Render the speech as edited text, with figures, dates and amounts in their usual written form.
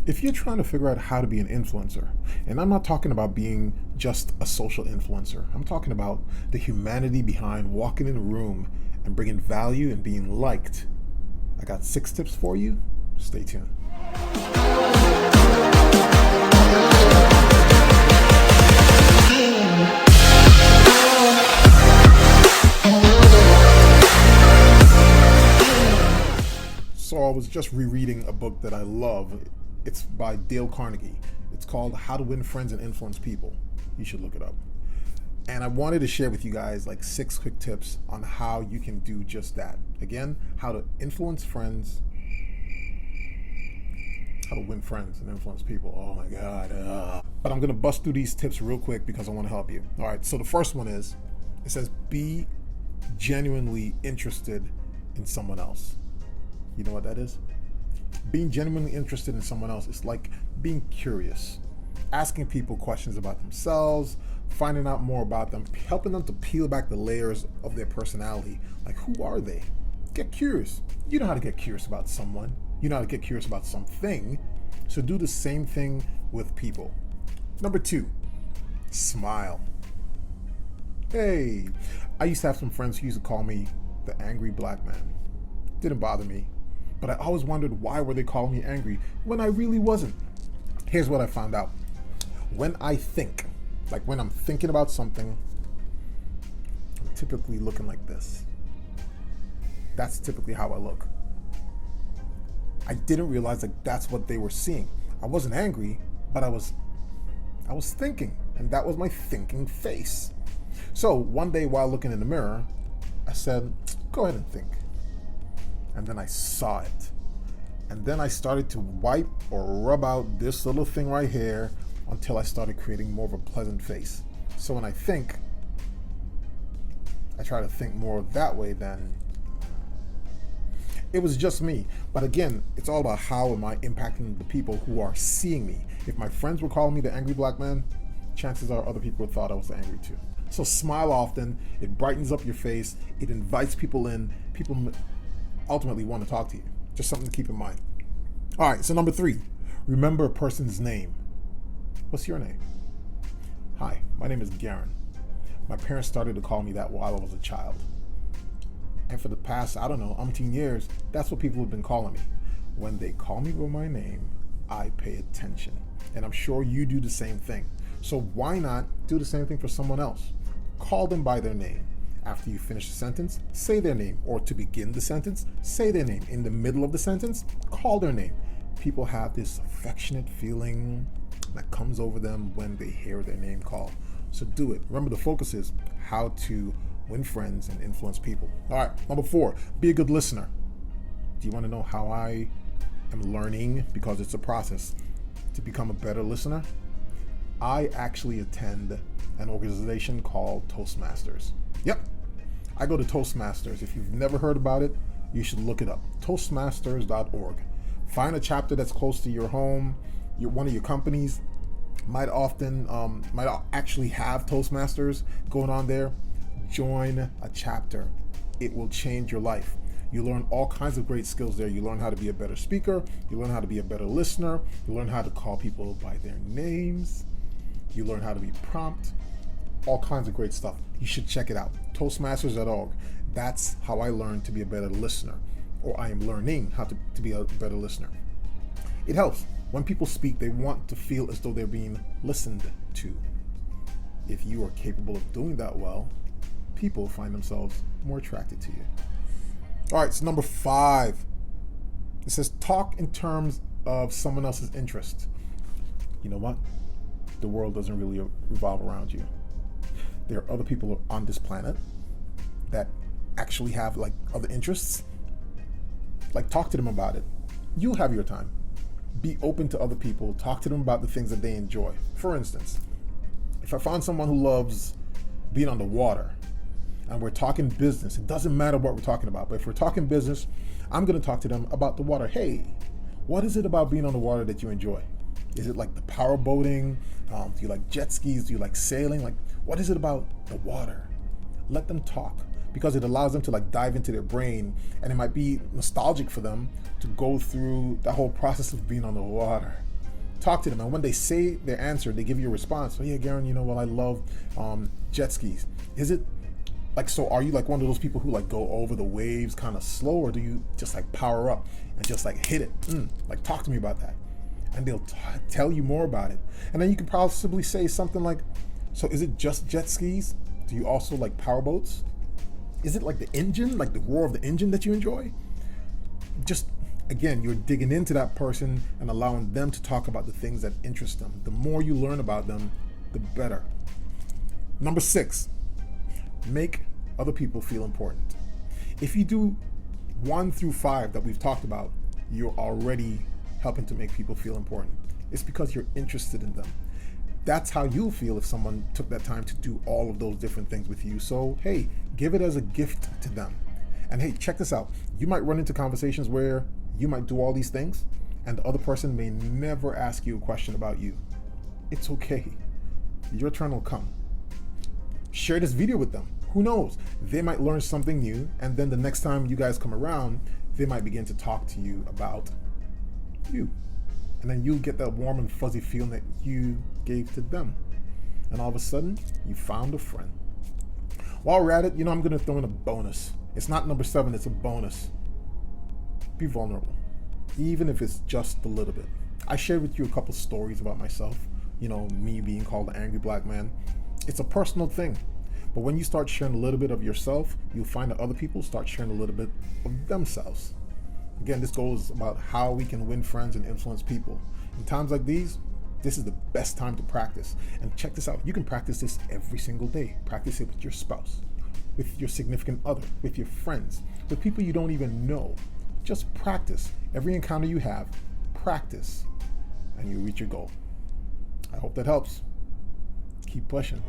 If you're trying to figure out how to be an influencer, and I'm not talking about being just a social influencer, I'm talking about the humanity behind walking in a room and bringing value and being liked, I got 6 tips for you. Stay tuned. So I was just rereading a book that I love. It's by Dale Carnegie. It's called How to Win Friends and Influence People. You should look it up. And I wanted to share with you guys like 6 quick tips on how you can do just that. Again, how to influence friends, how to win friends and influence people. Oh my God. But I'm going to bust through these tips real quick because I want to help you. All right. So the first one is, it says, be genuinely interested in someone else. You know what that is? Being genuinely interested in someone else is like being curious, asking people questions about themselves, finding out more about them, helping them to peel back the layers of their personality. Like, who are they? Get curious. You know how to get curious about someone. You know how to get curious about something. So do the same thing with people. Number 2, smile. Hey, I used to have some friends who used to call me the angry black man. Didn't bother me. But I always wondered, why were they calling me angry when I really wasn't? Here's what I found out. When I think, like when I'm thinking about something, I'm typically looking like this. That's typically how I look. I didn't realize like that's what they were seeing. I wasn't angry, but I was thinking, and that was my thinking face. So one day while looking in the mirror, I said, go ahead and think. And then I saw it. And then I started to wipe or rub out this little thing right here until I started creating more of a pleasant face. So when I think, I try to think more that way than it was just me. But again, it's all about how am I impacting the people who are seeing me. If my friends were calling me the angry black man, chances are other people thought I was angry too. So smile often. It brightens up your face. It invites people in. People ultimately want to talk to you. Just something to keep in mind. All right, so number 3, remember a person's name. What's your name? Hi, my name is Garen. My parents started to call me that while I was a child. And for the past, umpteen years, that's what people have been calling me. When they call me by my name, I pay attention. And I'm sure you do the same thing. So why not do the same thing for someone else? Call them by their name. After you finish the sentence, say their name. Or to begin the sentence, say their name. In the middle of the sentence, call their name. People have this affectionate feeling that comes over them when they hear their name called. So do it. Remember, the focus is how to win friends and influence people. All right, number 4, be a good listener. Do you want to know how I am learning, because it's a process, to become a better listener? I actually attend an organization called Toastmasters. Yep, I go to Toastmasters. If you've never heard about it, you should look it up. Toastmasters.org. Find a chapter that's close to your home. One of your companies might actually have Toastmasters going on there. Join a chapter. It will change your life. You learn all kinds of great skills there. You learn how to be a better speaker. You learn how to be a better listener. You learn how to call people by their names. You learn how to be prompt. All kinds of great stuff. You should check it out. Toastmasters.org. That's how I learned to be a better listener, or I am learning how to be a better listener. It helps. When people speak, they want to feel as though they're being listened to. If you are capable of doing that well, people find themselves more attracted to you. All right, so number 5. It says talk in terms of someone else's interest. You know what? The world doesn't really revolve around you. There are other people on this planet that actually have like other interests. Like, talk to them about it. You'll have your time. Be open to other people. Talk to them about the things that they enjoy. For instance, if I found someone who loves being on the water and we're talking business, it doesn't matter what we're talking about, but if we're talking business, I'm going to talk to them about the water. Hey, what is it about being on the water that you enjoy? Is it like the power boating? Do you like jet skis? Do you like sailing? Like, what is it about the water? Let them talk, because it allows them to like dive into their brain, and it might be nostalgic for them to go through the whole process of being on the water. talk to them, and when they say their answer, they give you a response. Oh yeah, Garen, you know, well, I love jet skis. Is it like, so are you like one of those people who like go over the waves kind of slow, or do you just like power up and just like hit it? Like, talk to me about that. And they'll tell you more about it. And then you could possibly say something like, so is it just jet skis? Do you also like power boats? Is it like the engine, like the roar of the engine that you enjoy? Just, again, you're digging into that person and allowing them to talk about the things that interest them. The more you learn about them, the better. Number 6, make other people feel important. If you do 1 through 5 that we've talked about, you're already helping to make people feel important. It's because you're interested in them. That's how you'll feel if someone took that time to do all of those different things with you. So, hey, give it as a gift to them. And hey, check this out. You might run into conversations where you might do all these things and the other person may never ask you a question about you. It's okay. Your turn will come. Share this video with them. Who knows? They might learn something new, and then the next time you guys come around, they might begin to talk to you about you. And then you'll get that warm and fuzzy feeling that you gave to them. And all of a sudden, you found a friend. While we're at it, I'm going to throw in a bonus. It's not number 7, it's a bonus. Be vulnerable, even if it's just a little bit. I shared with you a couple stories about myself, me being called the angry black man. It's a personal thing. But when you start sharing a little bit of yourself, you'll find that other people start sharing a little bit of themselves. Again, this goes about how we can win friends and influence people. In times like these, this is the best time to practice. And check this out. You can practice this every single day. Practice it with your spouse, with your significant other, with your friends, with people you don't even know. Just practice. Every encounter you have, practice, and you'll reach your goal. I hope that helps. Keep pushing.